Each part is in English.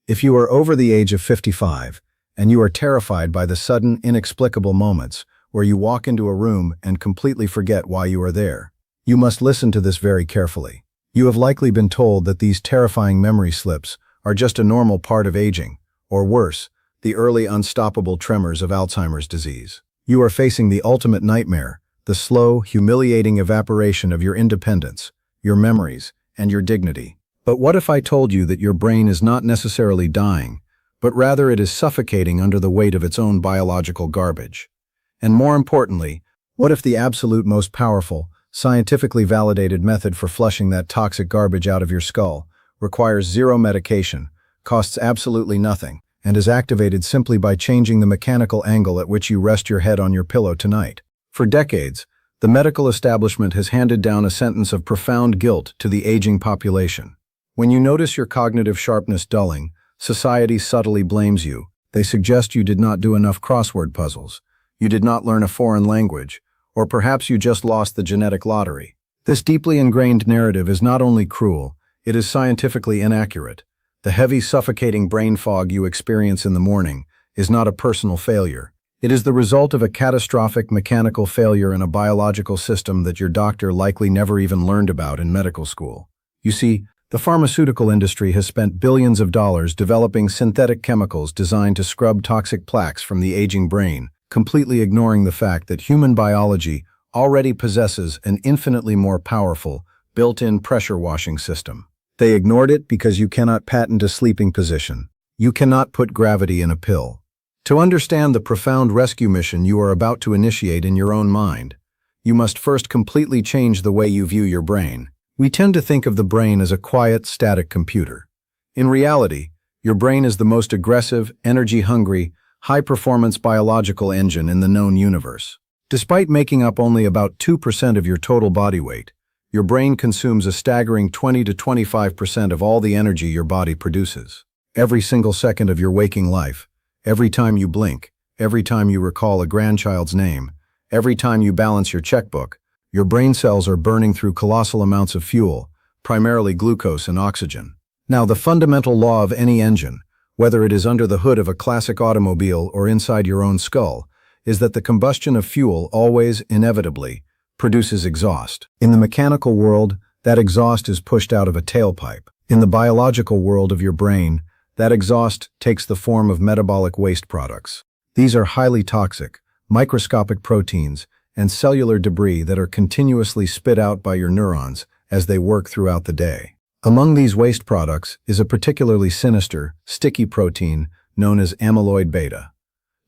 If you are over the age of 55, and you are terrified by the sudden, inexplicable moments where you walk into a room and completely forget why you are there, you must listen to this very carefully. You have likely been told that these terrifying memory slips are just a normal part of aging, or worse, the early unstoppable tremors of Alzheimer's disease. You are facing the ultimate nightmare, the slow, humiliating evaporation of your independence, your memories, and your dignity. But what if I told you that your brain is not necessarily dying, but rather it is suffocating under the weight of its own biological garbage? And more importantly, what if the absolute most powerful, scientifically validated method for flushing that toxic garbage out of your skull requires zero medication, costs absolutely nothing, and is activated simply by changing the mechanical angle at which you rest your head on your pillow tonight? For decades, the medical establishment has handed down a sentence of profound guilt to the aging population. When you notice your cognitive sharpness dulling, society subtly blames you. They suggest you did not do enough crossword puzzles, you did not learn a foreign language, or perhaps you just lost the genetic lottery. This deeply ingrained narrative is not only cruel, it is scientifically inaccurate. The heavy, suffocating brain fog you experience in the morning is not a personal failure. It is the result of a catastrophic mechanical failure in a biological system that your doctor likely never even learned about in medical school. You see, the pharmaceutical industry has spent billions of dollars developing synthetic chemicals designed to scrub toxic plaques from the aging brain, completely ignoring the fact that human biology already possesses an infinitely more powerful, built-in pressure washing system. They ignored it because you cannot patent a sleeping position. You cannot put gravity in a pill. To understand the profound rescue mission you are about to initiate in your own mind, you must first completely change the way you view your brain. We tend to think of the brain as a quiet, static computer. In reality, your brain is the most aggressive, energy-hungry, high-performance biological engine in the known universe. Despite making up only about 2% of your total body weight, your brain consumes a staggering 20 to 25% of all the energy your body produces. Every single second of your waking life, every time you blink, every time you recall a grandchild's name, every time you balance your checkbook, your brain cells are burning through colossal amounts of fuel, primarily glucose and oxygen. Now, the fundamental law of any engine, whether it is under the hood of a classic automobile or inside your own skull, is that the combustion of fuel always, inevitably, produces exhaust. In the mechanical world, that exhaust is pushed out of a tailpipe. In the biological world of your brain, that exhaust takes the form of metabolic waste products. These are highly toxic, microscopic proteins and cellular debris that are continuously spit out by your neurons as they work throughout the day. Among these waste products is a particularly sinister, sticky protein known as amyloid-beta.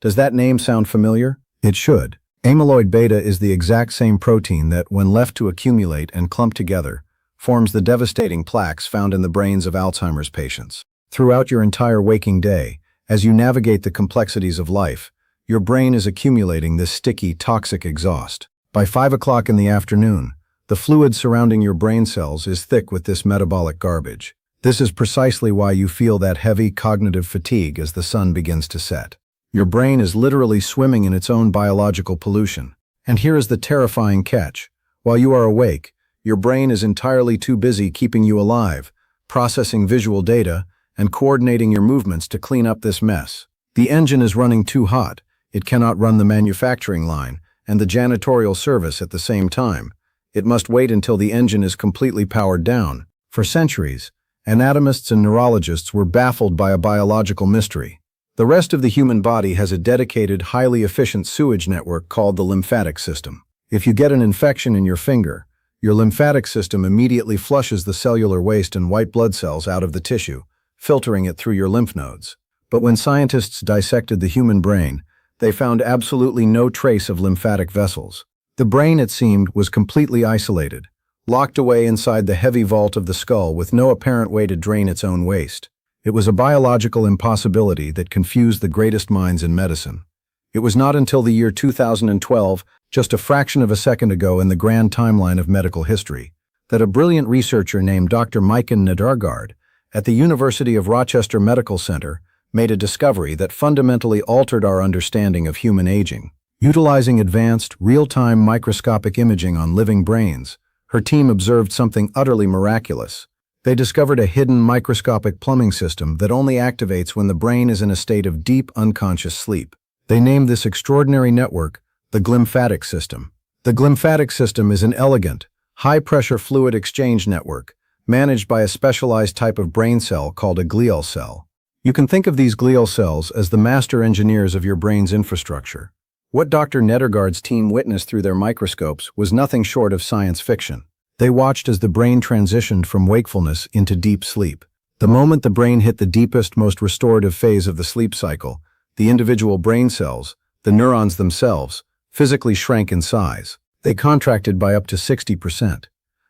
Does that name sound familiar? It should. Amyloid-beta is the exact same protein that, when left to accumulate and clump together, forms the devastating plaques found in the brains of Alzheimer's patients. Throughout your entire waking day, as you navigate the complexities of life, your brain is accumulating this sticky, toxic exhaust. By 5 o'clock in the afternoon, the fluid surrounding your brain cells is thick with this metabolic garbage. This is precisely why you feel that heavy cognitive fatigue as the sun begins to set. Your brain is literally swimming in its own biological pollution. And here is the terrifying catch. While you are awake, your brain is entirely too busy keeping you alive, processing visual data, and coordinating your movements to clean up this mess. The engine is running too hot. It cannot run the manufacturing line and the janitorial service at the same time. It must wait until the engine is completely powered down. For centuries, anatomists and neurologists were baffled by a biological mystery. The rest of the human body has a dedicated, highly efficient sewage network called the lymphatic system. If you get an infection in your finger, your lymphatic system immediately flushes the cellular waste and white blood cells out of the tissue, filtering it through your lymph nodes. But when scientists dissected the human brain, they found absolutely no trace of lymphatic vessels. The brain, it seemed, was completely isolated, locked away inside the heavy vault of the skull with no apparent way to drain its own waste. It was a biological impossibility that confused the greatest minds in medicine. It was not until the year 2012, just a fraction of a second ago in the grand timeline of medical history, that a brilliant researcher named Dr. Maiken Nadargard at the University of Rochester Medical Center made a discovery that fundamentally altered our understanding of human aging. Utilizing advanced, real-time microscopic imaging on living brains, her team observed something utterly miraculous. They discovered a hidden microscopic plumbing system that only activates when the brain is in a state of deep unconscious sleep. They named this extraordinary network the Glymphatic System. The Glymphatic System is an elegant, high-pressure fluid exchange network managed by a specialized type of brain cell called a glial cell. You can think of these glial cells as the master engineers of your brain's infrastructure. What Dr. Nedergaard's team witnessed through their microscopes was nothing short of science fiction. They watched as the brain transitioned from wakefulness into deep sleep. The moment the brain hit the deepest, most restorative phase of the sleep cycle, the individual brain cells, the neurons themselves, physically shrank in size. They contracted by up to 60%.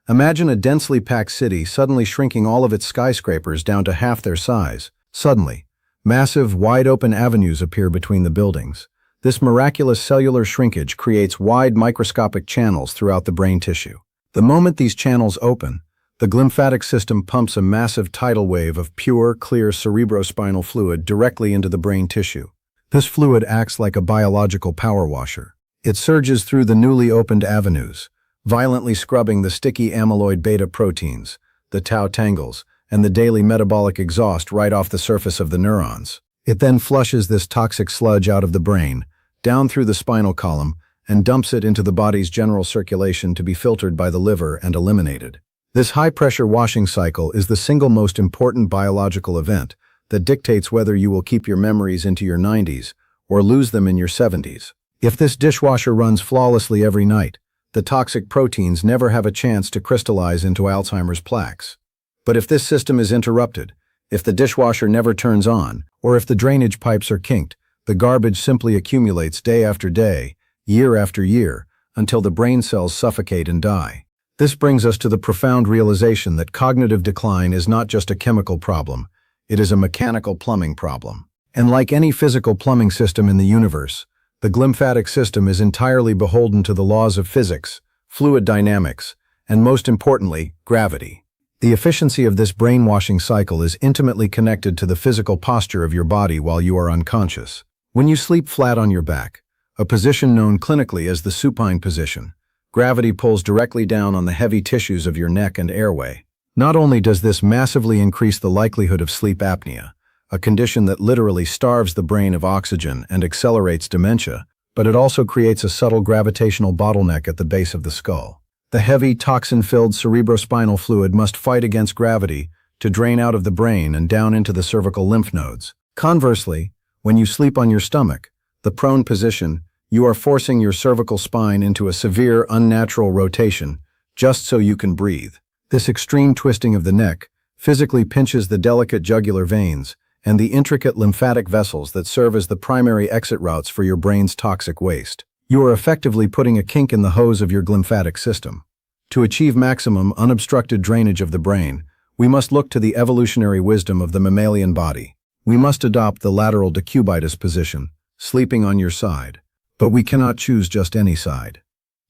Imagine a densely packed city suddenly shrinking all of its skyscrapers down to half their size. Suddenly, massive, wide-open avenues appear between the buildings. This miraculous cellular shrinkage creates wide microscopic channels throughout the brain tissue. The moment these channels open, the glymphatic system pumps a massive tidal wave of pure, clear cerebrospinal fluid directly into the brain tissue. This fluid acts like a biological power washer. It surges through the newly opened avenues, violently scrubbing the sticky amyloid-beta proteins, the tau tangles, and the daily metabolic exhaust right off the surface of the neurons. It then flushes this toxic sludge out of the brain, down through the spinal column, and dumps it into the body's general circulation to be filtered by the liver and eliminated. This high-pressure washing cycle is the single most important biological event that dictates whether you will keep your memories into your 90s or lose them in your 70s. If this dishwasher runs flawlessly every night, the toxic proteins never have a chance to crystallize into Alzheimer's plaques. But if this system is interrupted, if the dishwasher never turns on, or if the drainage pipes are kinked, the garbage simply accumulates day after day, year after year, until the brain cells suffocate and die. This brings us to the profound realization that cognitive decline is not just a chemical problem, it is a mechanical plumbing problem. And like any physical plumbing system in the universe, the glymphatic system is entirely beholden to the laws of physics, fluid dynamics, and most importantly, gravity. The efficiency of this brainwashing cycle is intimately connected to the physical posture of your body while you are unconscious. When you sleep flat on your back, a position known clinically as the supine position, gravity pulls directly down on the heavy tissues of your neck and airway. Not only does this massively increase the likelihood of sleep apnea, a condition that literally starves the brain of oxygen and accelerates dementia, but it also creates a subtle gravitational bottleneck at the base of the skull. The heavy, toxin-filled cerebrospinal fluid must fight against gravity to drain out of the brain and down into the cervical lymph nodes. Conversely, when you sleep on your stomach, the prone position, you are forcing your cervical spine into a severe, unnatural rotation just so you can breathe. This extreme twisting of the neck physically pinches the delicate jugular veins and the intricate lymphatic vessels that serve as the primary exit routes for your brain's toxic waste. You are effectively putting a kink in the hose of your glymphatic system. To achieve maximum unobstructed drainage of the brain, we must look to the evolutionary wisdom of the mammalian body. We must adopt the lateral decubitus position, sleeping on your side. But we cannot choose just any side.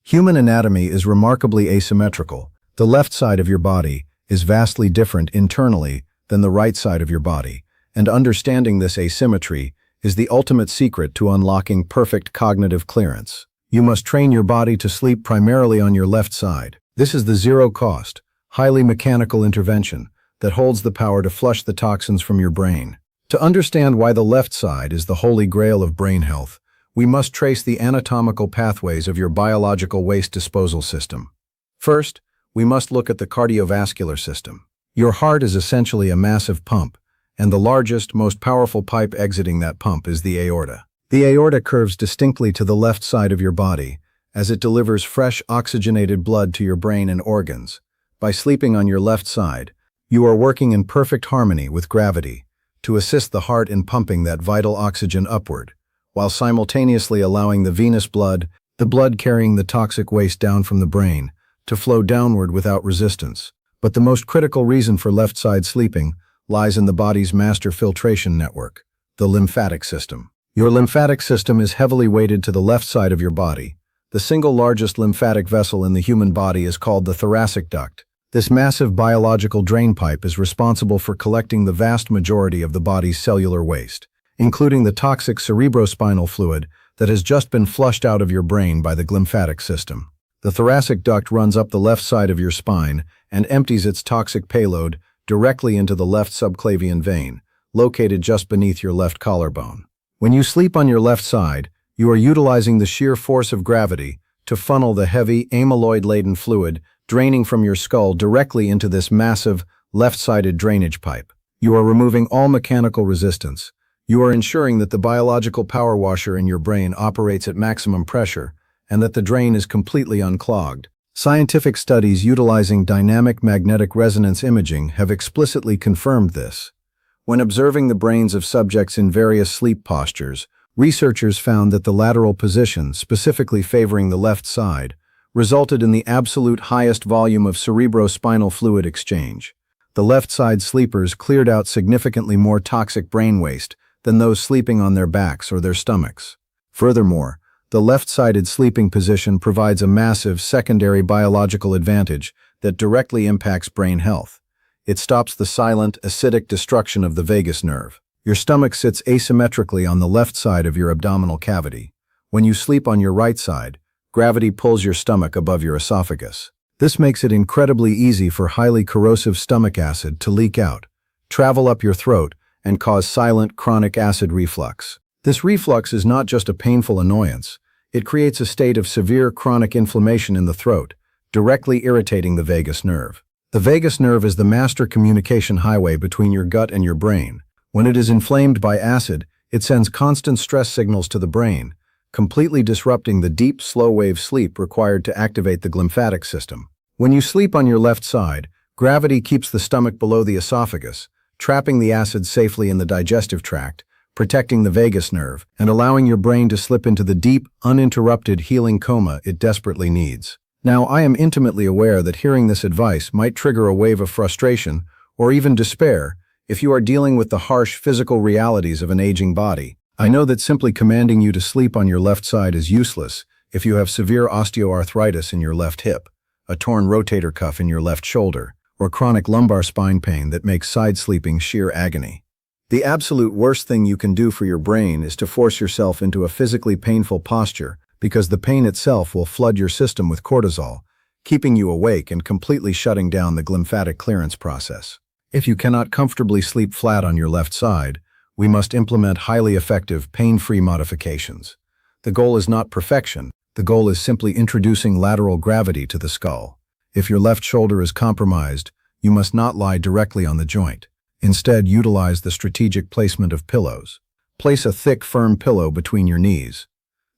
Human anatomy is remarkably asymmetrical. The left side of your body is vastly different internally than the right side of your body, and understanding this asymmetry is the ultimate secret to unlocking perfect cognitive clearance. You must train your body to sleep primarily on your left side. This is the zero-cost, highly mechanical intervention that holds the power to flush the toxins from your brain. To understand why the left side is the holy grail of brain health, we must trace the anatomical pathways of your biological waste disposal system. First, we must look at the cardiovascular system. Your heart is essentially a massive pump, and the largest, most powerful pipe exiting that pump is the aorta. The aorta curves distinctly to the left side of your body as it delivers fresh, oxygenated blood to your brain and organs. By sleeping on your left side, you are working in perfect harmony with gravity to assist the heart in pumping that vital oxygen upward, while simultaneously allowing the venous blood, the blood carrying the toxic waste down from the brain, to flow downward without resistance. But the most critical reason for left-side sleeping lies in the body's master filtration network, the lymphatic system. Your lymphatic system is heavily weighted to the left side of your body. The single largest lymphatic vessel in the human body is called the thoracic duct. This massive biological drain pipe is responsible for collecting the vast majority of the body's cellular waste, including the toxic cerebrospinal fluid that has just been flushed out of your brain by the glymphatic system. The thoracic duct runs up the left side of your spine and empties its toxic payload directly into the left subclavian vein, located just beneath your left collarbone. When you sleep on your left side, you are utilizing the sheer force of gravity to funnel the heavy, amyloid-laden fluid draining from your skull directly into this massive, left-sided drainage pipe. You are removing all mechanical resistance. You are ensuring that the biological power washer in your brain operates at maximum pressure and that the drain is completely unclogged. Scientific studies utilizing dynamic magnetic resonance imaging have explicitly confirmed this. When observing the brains of subjects in various sleep postures, researchers found that the lateral position, specifically favoring the left side, resulted in the absolute highest volume of cerebrospinal fluid exchange. The left-side sleepers cleared out significantly more toxic brain waste than those sleeping on their backs or their stomachs. Furthermore, the left-sided sleeping position provides a massive secondary biological advantage that directly impacts brain health. It stops the silent, acidic destruction of the vagus nerve. Your stomach sits asymmetrically on the left side of your abdominal cavity. When you sleep on your right side, gravity pulls your stomach above your esophagus. This makes it incredibly easy for highly corrosive stomach acid to leak out, travel up your throat, and cause silent chronic acid reflux. This reflux is not just a painful annoyance. It creates a state of severe chronic inflammation in the throat, directly irritating the vagus nerve. The vagus nerve is the master communication highway between your gut and your brain. When it is inflamed by acid, it sends constant stress signals to the brain, completely disrupting the deep, slow-wave sleep required to activate the glymphatic system. When you sleep on your left side, gravity keeps the stomach below the esophagus, trapping the acid safely in the digestive tract, protecting the vagus nerve, and allowing your brain to slip into the deep, uninterrupted healing coma it desperately needs. Now, I am intimately aware that hearing this advice might trigger a wave of frustration or even despair if you are dealing with the harsh physical realities of an aging body. I know that simply commanding you to sleep on your left side is useless if you have severe osteoarthritis in your left hip, a torn rotator cuff in your left shoulder, or chronic lumbar spine pain that makes side sleeping sheer agony. The absolute worst thing you can do for your brain is to force yourself into a physically painful posture because the pain itself will flood your system with cortisol, keeping you awake and completely shutting down the glymphatic clearance process. If you cannot comfortably sleep flat on your left side, we must implement highly effective, pain-free modifications. The goal is not perfection. The goal is simply introducing lateral gravity to the skull. If your left shoulder is compromised, you must not lie directly on the joint. Instead, utilize the strategic placement of pillows. Place a thick, firm pillow between your knees.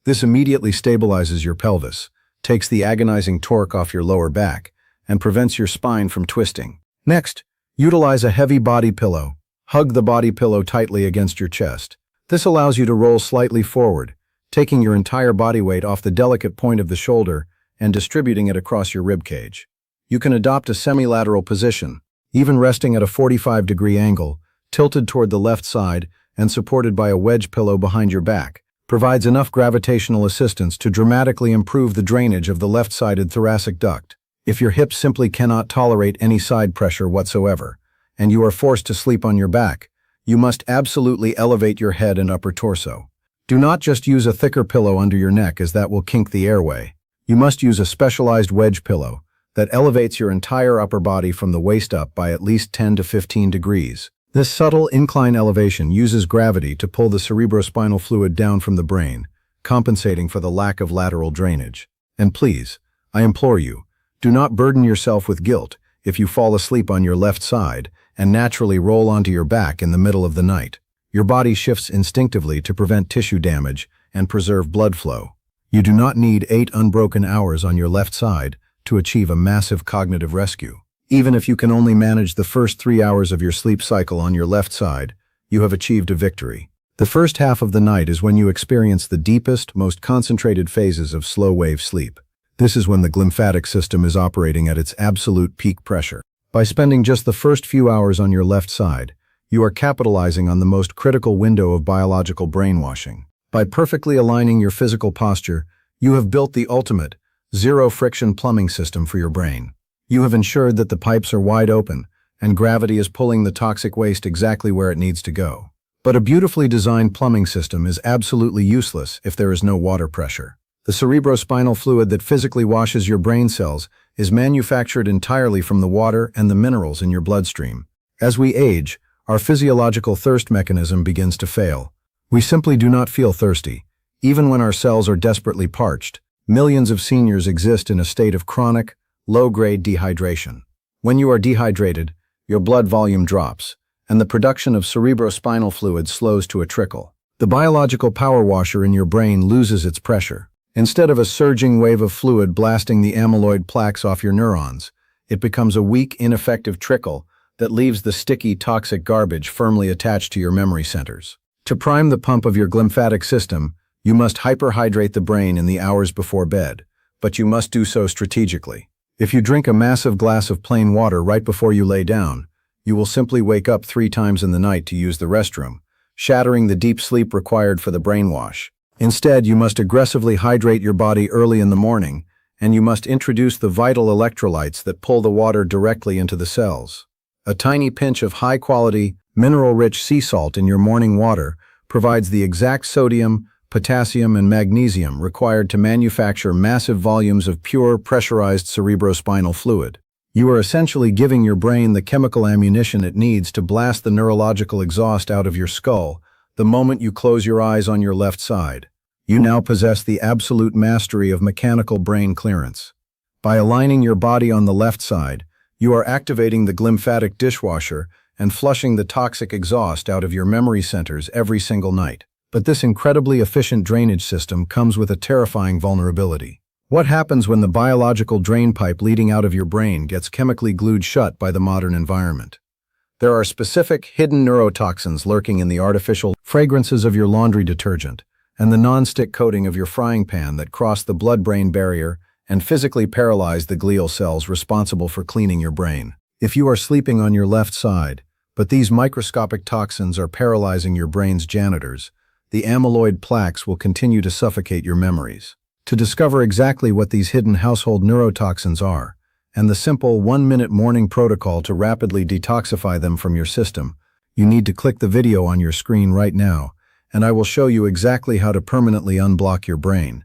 This immediately stabilizes your pelvis, takes the agonizing torque off your lower back, and prevents your spine from twisting. Next, utilize a heavy body pillow. Hug the body pillow tightly against your chest. This allows you to roll slightly forward, taking your entire body weight off the delicate point of the shoulder and distributing it across your rib cage. You can adopt a semi-lateral position, even resting at a 45-degree angle, tilted toward the left side and supported by a wedge pillow behind your back. Provides enough gravitational assistance to dramatically improve the drainage of the left-sided thoracic duct. If your hips simply cannot tolerate any side pressure whatsoever, and you are forced to sleep on your back, you must absolutely elevate your head and upper torso. Do not just use a thicker pillow under your neck, as that will kink the airway. You must use a specialized wedge pillow that elevates your entire upper body from the waist up by at least 10 to 15 degrees. This subtle incline elevation uses gravity to pull the cerebrospinal fluid down from the brain, compensating for the lack of lateral drainage. And please, I implore you, do not burden yourself with guilt if you fall asleep on your left side and naturally roll onto your back in the middle of the night. Your body shifts instinctively to prevent tissue damage and preserve blood flow. You do not need 8 unbroken hours on your left side to achieve a massive cognitive rescue. Even if you can only manage the first 3 hours of your sleep cycle on your left side, you have achieved a victory. The first half of the night is when you experience the deepest, most concentrated phases of slow-wave sleep. This is when the glymphatic system is operating at its absolute peak pressure. By spending just the first few hours on your left side, you are capitalizing on the most critical window of biological brainwashing. By perfectly aligning your physical posture, you have built the ultimate, zero-friction plumbing system for your brain. You have ensured that the pipes are wide open, and gravity is pulling the toxic waste exactly where it needs to go. But a beautifully designed plumbing system is absolutely useless if there is no water pressure. The cerebrospinal fluid that physically washes your brain cells is manufactured entirely from the water and the minerals in your bloodstream. As we age, our physiological thirst mechanism begins to fail. We simply do not feel thirsty, even when our cells are desperately parched. Millions of seniors exist in a state of chronic, low-grade dehydration. When you are dehydrated, your blood volume drops, and the production of cerebrospinal fluid slows to a trickle. The biological power washer in your brain loses its pressure. Instead of a surging wave of fluid blasting the amyloid plaques off your neurons, it becomes a weak, ineffective trickle that leaves the sticky, toxic garbage firmly attached to your memory centers. To prime the pump of your glymphatic system, you must hyperhydrate the brain in the hours before bed, but you must do so strategically. If you drink a massive glass of plain water right before you lay down, you will simply wake up 3 times in the night to use the restroom, shattering the deep sleep required for the brainwash. Instead, you must aggressively hydrate your body early in the morning, and you must introduce the vital electrolytes that pull the water directly into the cells. A tiny pinch of high-quality, mineral-rich sea salt in your morning water provides the exact sodium, potassium, and magnesium required to manufacture massive volumes of pure, pressurized cerebrospinal fluid. You are essentially giving your brain the chemical ammunition it needs to blast the neurological exhaust out of your skull the moment you close your eyes on your left side. You now possess the absolute mastery of mechanical brain clearance. By aligning your body on the left side, you are activating the glymphatic dishwasher and flushing the toxic exhaust out of your memory centers every single night. But this incredibly efficient drainage system comes with a terrifying vulnerability. What happens when the biological drain pipe leading out of your brain gets chemically glued shut by the modern environment? There are specific, hidden neurotoxins lurking in the artificial fragrances of your laundry detergent and the non-stick coating of your frying pan that cross the blood-brain barrier and physically paralyze the glial cells responsible for cleaning your brain. If you are sleeping on your left side, but these microscopic toxins are paralyzing your brain's janitors, the amyloid plaques will continue to suffocate your memories. To discover exactly what these hidden household neurotoxins are, and the simple 1-minute morning protocol to rapidly detoxify them from your system, you need to click the video on your screen right now, and I will show you exactly how to permanently unblock your brain.